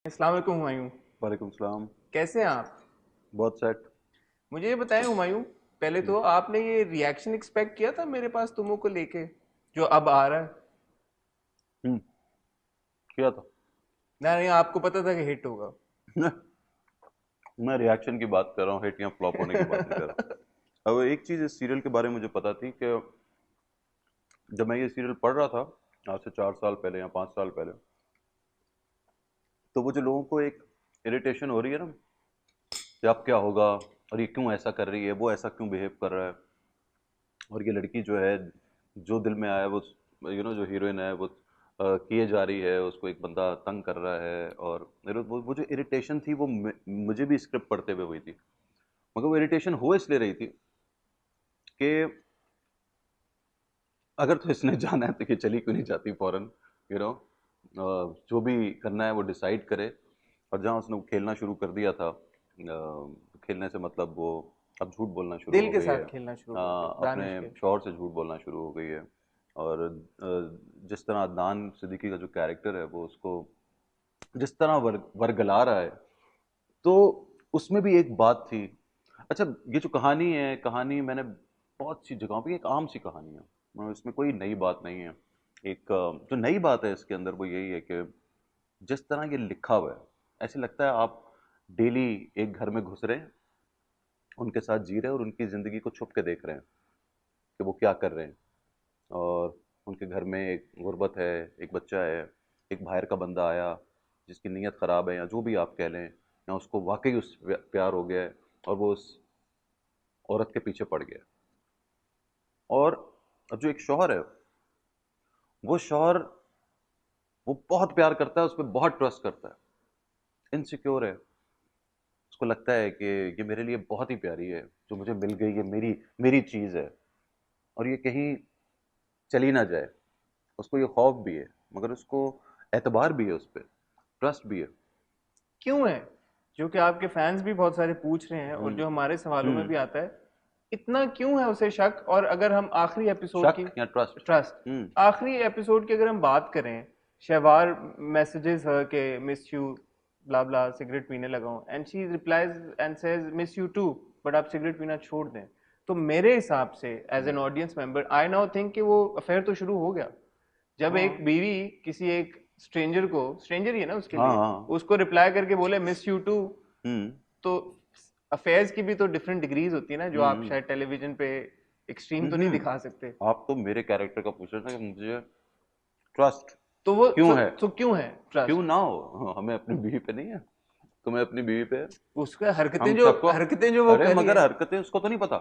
अस्सलाम वालेकुम हुमायूं। वालेकुम सलाम। कैसे हैं आप? बहुत सेट। मुझे ये बताएं हुमायूं, पहले हम्म। तो आपने ये रिएक्शन एक्सपेक्ट किया था मेरे पास तुमों को लेके जो अब आ रहा है? हम्म, किया था। ना नहीं, आपको पता था कि हिट होगा। मैं रिएक्शन की बात कर रहा हूँ, हिट या फ्लॉप होने की बात नहीं कर रहा। अब एक चीज़ इस सीरियल के बारे में मुझे पता थी कि जब मैं ये सीरियल पढ़ रहा था आज से 4 साल पहले या 5 साल पहले, तो वो जो लोगों को एक इरिटेशन हो रही है ना कि अब क्या होगा, और ये क्यों ऐसा कर रही है, वो ऐसा क्यों बिहेव कर रहा है, और ये लड़की जो है, जो दिल में आया वो, जो हीरोइन है वो किए जा रही है, उसको एक बंदा तंग कर रहा है, और वो जो इरिटेशन थी वो मुझे भी स्क्रिप्ट पढ़ते हुए हुई थी। मगर वो इरिटेशन हो इसलिए रही थी कि अगर तो इसने जाना है तो ये चली क्यों नहीं जाती फौरन, यू नो जो भी करना है वो डिसाइड करे। और जहाँ उसने खेलना शुरू कर दिया था, खेलने से मतलब वो अब झूठ बोलना शुरू दिल हो के गई है। साथ खेलना शुरू कर दिया अपने दानिश के। शौहर से झूठ बोलना शुरू हो गई है। और जिस तरह अदनान सिद्दीकी का जो कैरेक्टर है वो उसको जिस तरह वर्गला रहा है, तो उसमें भी एक बात थी। अच्छा, ये जो कहानी है, कहानी मैंने बहुत सी जगहों पे, एक आम सी कहानी है, इसमें कोई नई बात नहीं है। एक जो नई बात है इसके अंदर वो यही है कि जिस तरह ये लिखा हुआ है, ऐसे लगता है आप डेली एक घर में घुस रहे हैं, उनके साथ जी रहे हैं और उनकी ज़िंदगी को छुप के देख रहे हैं कि वो क्या कर रहे हैं। और उनके घर में एक गुर्बत है, एक बच्चा है, एक बाहर का बंदा आया जिसकी नीयत ख़राब है या जो भी आप कह लें, या उसको वाकई उस प्यार हो गया है और वो उस औरत के पीछे पड़ गया। और अब जो एक शौहर है, वो शौहर वो बहुत प्यार करता है, उस पर बहुत ट्रस्ट करता है, इनसिक्योर है, उसको लगता है कि ये मेरे लिए बहुत ही प्यारी है, जो मुझे मिल गई, ये मेरी मेरी चीज़ है, और ये कहीं चली ना जाए। उसको ये खौफ भी है, मगर उसको एतबार भी है, उस पर ट्रस्ट भी है। क्यों है? जो कि आपके फैंस भी बहुत सारे पूछ रहे हैं और हम्म। जो हमारे सवालों में हम्म। भी आता है, इतना क्यों है उसे शक? और अगर हम आखिरी एपिसोड की शक या ट्रस्ट? ट्रस्ट, हम्म। आखिरी एपिसोड की अगर हम बात करें, शहवार मैसेजेस हर के miss you blah blah cigarette पीने लगा हूं and she replies and says miss you too, but आप सिगरेट पीना छोड़ दें। तो मेरे हिसाब से as an audience member I now think कि वो अफेयर तो शुरू हो गया जब हाँ एक बीवी किसी एक स्ट्रेंजर को, स्ट्रेंजर ही है ना उसके हाँ लिए, हाँ। उसको रिप्लाई करके बोले मिस यू टू। हम्म। तो अफेयर्स की भी तो डिफरेंट डिग्रीज होती है ना, जो आप हम्म। शायद टेलीविजन पे एक्सट्रीम तो नहीं हम्म। दिखा सकते। आप तो मेरे कैरेक्टर का पूछ रहे थे कि मुझे ट्रस्ट तो वो क्यों है, तो क्यों है क्यों ट्रस्ट? ना हो। हमें अपनी बीवी पे नहीं है, तुम्हें अपनी बीवी पे है। उसका हरकतें हम जो सबको, हरकतें जो वो अरे कर रही मगर है। हरकतें उसको तो नहीं पता,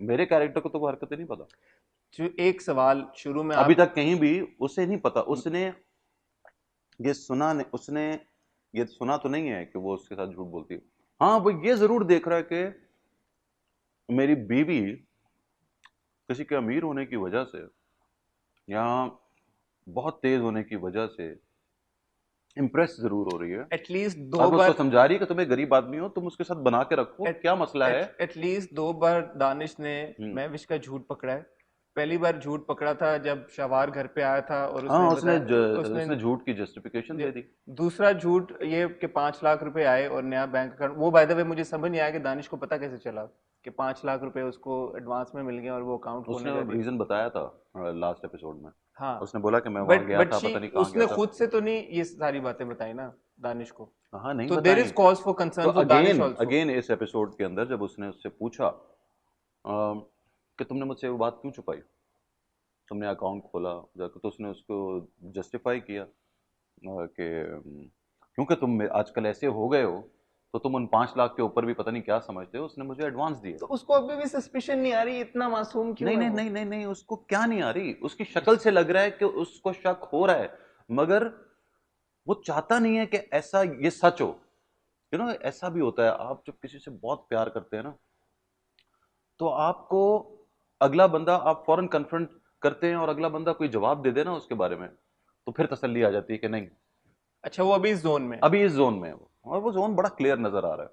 मेरे कैरेक्टर को तो वो हरकतें नहीं पता। जो एक सवाल शुरू में अभी आप, तक कहीं भी उसे नहीं पता, उसने ये सुना नहीं, उसने ये सुना तो नहीं है कि वो उसके साथ झूठ बोलती है। हाँ, वो ये जरूर देख रहा है कि मेरी बीवी किसी के अमीर होने की वजह से या बहुत तेज होने की वजह से इम्प्रेस जरूर हो रही है, एटलीस्ट और दो वो उसको बार समझा रही है कि तुम्हें गरीब आदमी हो, तुम उसके साथ बना के रखो, क्या मसला है। एटलीस्ट दो बार दानिश ने हम्म। महविश का झूठ पकड़ा है। पहली बार झूठ पकड़ा था जब शवार घर पे आया था और उसने हाँ, बताया, उसने उसने झूठ की जस्टिफिकेशन दे दी। दूसरा झूठ ये कि 5 लाख रुपए आए और नया बैंक अकाउंट, वो बाय द वे मुझे समझ नहीं आया कि दानिश को पता कैसे चला कि 5 लाख रुपए उसको एडवांस में मिल गए और वो अकाउंट खोलने उसने जा रही है। रीजन बताया था लास्ट एपिसोड में। हाँ, उसने बोला कि मैं वहां गया बट था, शी, पता नहीं कहाँ गया उसने था। खुद से तो नहीं ये सारी बातें बताई ना दानिश को। हाँ, नहीं तो देर बताई। इज कॉज फॉर तो concern for Danish again also. Again इस एपिसोड के अंदर जब उसने उससे पूछा कि तुमने मुझसे वो बात क्यों छुपाई, तुमने अकाउंट खोला जाकर, तो उसने उसको जस्टिफाई किया कि क्योंकि तुम आजकल ऐसे हो गए हो, तो तुम उन 5 लाख के ऊपर भी पता नहीं क्या समझते हो, उसने मुझे एडवांस दिए। तो उसको अभी भी सस्पिशन नहीं आ रही, इतना मासूम क्यों नहीं है नहीं वो? नहीं नहीं नहीं, उसको क्या नहीं आ रही, उसकी शक्ल से लग रहा है कि उसको शक हो रहा है, मगर वो चाहता नहीं है कि ऐसा ये सच हो। ऐसा भी होता है, आप जब किसी से बहुत प्यार करते हैं ना, तो आपको अगला बंदा, आप फौरन कन्फ्रंट करते हैं और अगला बंदा कोई जवाब दे देना उसके बारे में, तो फिर तसल्ली आ जाती है कि नहीं, अच्छा, वो अभी इस जोन में है। अभी इस जोन में है वो, और वो जोन बड़ा क्लियर नजर आ रहा है।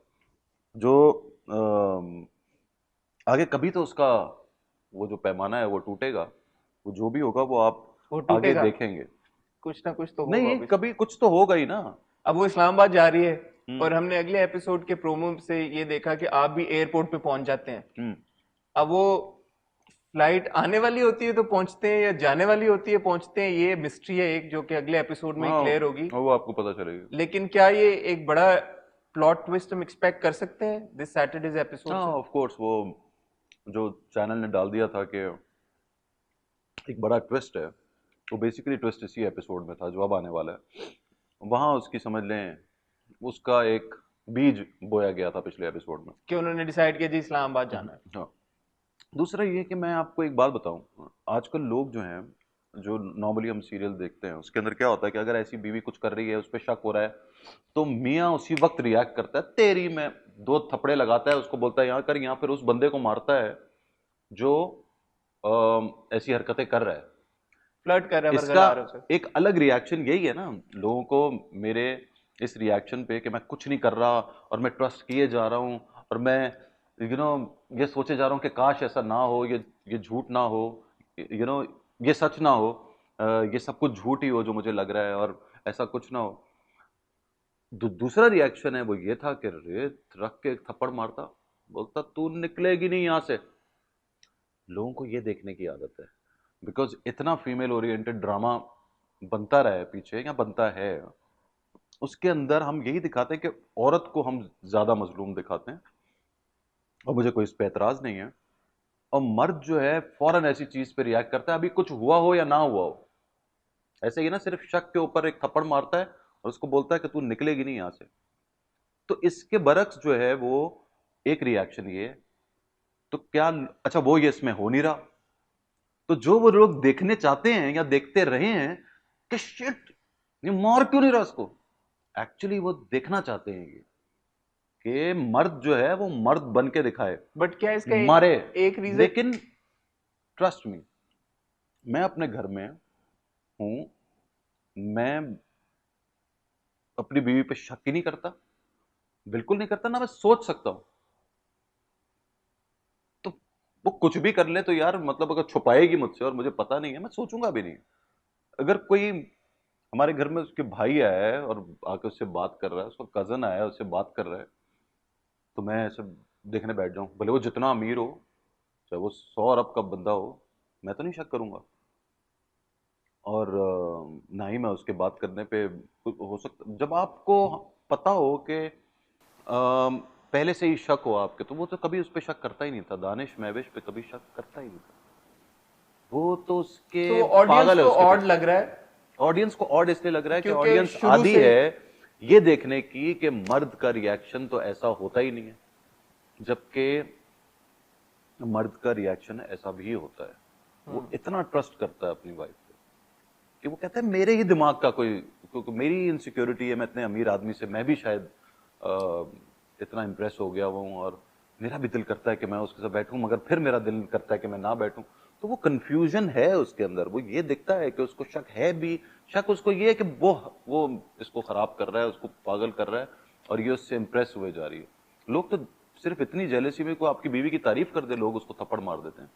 जो आगे कभी तो उसका वो जो पैमाना है वो टूटेगा, वो जो भी होगा वो आप वो आगे टूटेगा। देखेंगे। कुछ ना कुछ तो होगा नहीं, obviously। कभी कुछ तो होगा ही ना। अब वो इस्लामाबाद जा रही है हम्म। और हमने अगले एपिसोड के प्रोमो से ये देखा कि आप भी एयरपोर्ट पे पहुंच जाते हैं। हम्म। अब वो फ्लाइट आने वाली होती है तो पहुंचते हैं, या जाने वाली होती है पहुंचते हैं, ये मिस्ट्री है एक, जो कि अगले एपिसोड में ही हाँ, क्लियर होगी। वो आपको पता चलेगा। लेकिन क्या ये एक बड़ा प्लॉट ट्विस्ट हम एक्सपेक्ट कर सकते हैं दिस सैटरडेज एपिसोड हाँ, से? ऑफ कोर्स, वो जो चैनल ने डाल दिया था कि एक बड़ा ट्विस्ट है, वो बेसिकली ट्विस्ट इसी एपिसोड में था जो अब आने वाला है। वहां उसकी समझ लें, उसका एक बीज बोया गया था पिछले एपिसोड में। कि उन्होंने डिसाइड किया जी इस्लामाबाद जाना है। हाँ। दूसरा ये कि मैं आपको एक बात बताऊं, आजकल लोग जो हैं, जो नॉर्मली हम सीरियल देखते हैं उसके अंदर क्या होता है कि अगर ऐसी बीवी कुछ कर रही है, उस पर शक हो रहा है, तो मियाँ उसी वक्त रिएक्ट करता है, तेरी में दो थपड़े लगाता है, उसको बोलता है यहाँ कर, यहाँ फिर उस बंदे को मारता है जो ऐसी हरकतें कर रहा है। फ्लर्ट कर रहा है इसका बरगलार उसे। एक अलग रिएक्शन यही है ना लोगों को, मेरे इस रिएक्शन पे कि मैं कुछ नहीं कर रहा और मैं ट्रस्ट किए जा रहा हूँ, और मैं ये सोचे जा रहा हूँ कि काश ऐसा ना हो, ये झूठ ना हो, ये सच ना हो, ये सब कुछ झूठ ही हो जो मुझे लग रहा है, और ऐसा कुछ ना हो। दूसरा रिएक्शन है वो ये था कि रेत रख के एक थप्पड़ मारता, बोलता तू निकलेगी नहीं यहां से। लोगों को ये देखने की आदत है, बिकॉज इतना फीमेल ओरिएंटेड ड्रामा बनता रहा है पीछे, या बनता है, उसके अंदर हम यही दिखाते हैं कि औरत को हम ज्यादा मजलूम दिखाते हैं, और मुझे कोई इस पे एतराज नहीं है। और मर्द जो है फौरन ऐसी चीज पे रिएक्ट करता है, अभी कुछ हुआ हो या ना हुआ हो। ऐसे ही ना, सिर्फ शक के ऊपर एक थप्पड़ मारता है और उसको बोलता है कि तू निकलेगी नहीं यहां से। तो इसके बरक्स जो है वो एक रिएक्शन ये है। तो क्या, अच्छा वो ये इसमें हो नहीं रहा, तो जो वो लोग देखने चाहते हैं या देखते रहे हैं कि शिट, ये मार क्यों नहीं रहा उसको, एक्चुअली वो देखना चाहते हैं ये कि मर्द जो है वो मर्द बन के दिखाए, बट क्या इसका मारे। एक रीजन? लेकिन ट्रस्ट मी, मैं अपने घर में हूं, मैं अपनी बीवी पे शक ही नहीं करता, बिल्कुल नहीं करता ना, मैं सोच सकता हूं। तो वो कुछ भी कर ले तो यार, मतलब अगर छुपाएगी मुझसे और मुझे पता नहीं है, मैं सोचूंगा भी नहीं। अगर कोई हमारे घर में उसके भाई आया है और आके उससे बात कर रहा है, उसका कजन आया है उससे बात कर रहा है, तो मैं ऐसे देखने बैठ जाऊं, भले वो जितना अमीर हो, चाहे वो 100 अरब का बंदा हो, मैं तो नहीं शक करूंगा। और ना ही मैं उसके बात करने पे हो सकता, जब आपको पता हो कि पहले से ही शक हो आपके, तो वो तो कभी उस पर शक करता ही नहीं था। दानिश महविश पे कभी शक करता ही नहीं था, वो तो उसके तो ऑडियंस पागल है को उसके ऑड पीछे। लग रहा है ऑडियंस को ऑड इसलिए लग रहा है कि क्योंकि ऑडियंस शुरू आदी से ही। है ये देखने की कि मर्द का रिएक्शन तो ऐसा होता ही नहीं है, जबकि मर्द का रिएक्शन ऐसा भी होता है। वो इतना ट्रस्ट करता है अपनी वाइफ पे कि वो कहता है मेरे ही दिमाग का कोई, क्योंकि मेरी इनसिक्योरिटी है, मैं इतने अमीर आदमी से मैं भी शायद इतना इंप्रेस हो गया हूँ, और मेरा भी दिल करता है कि मैं उसके साथ बैठूं, मगर फिर मेरा दिल करता है कि मैं ना बैठूं। तो वो कंफ्यूजन है उसके अंदर, वो ये दिखता है कि उसको शक है भी। शक उसको ये है कि वो इसको खराब कर रहा है, उसको पागल कर रहा है, और ये उससे इंप्रेस हुए जा रही है। लोग तो सिर्फ इतनी जेलसी में को आपकी बीवी की तारीफ कर दे, लोग उसको थप्पड़ मार देते हैं।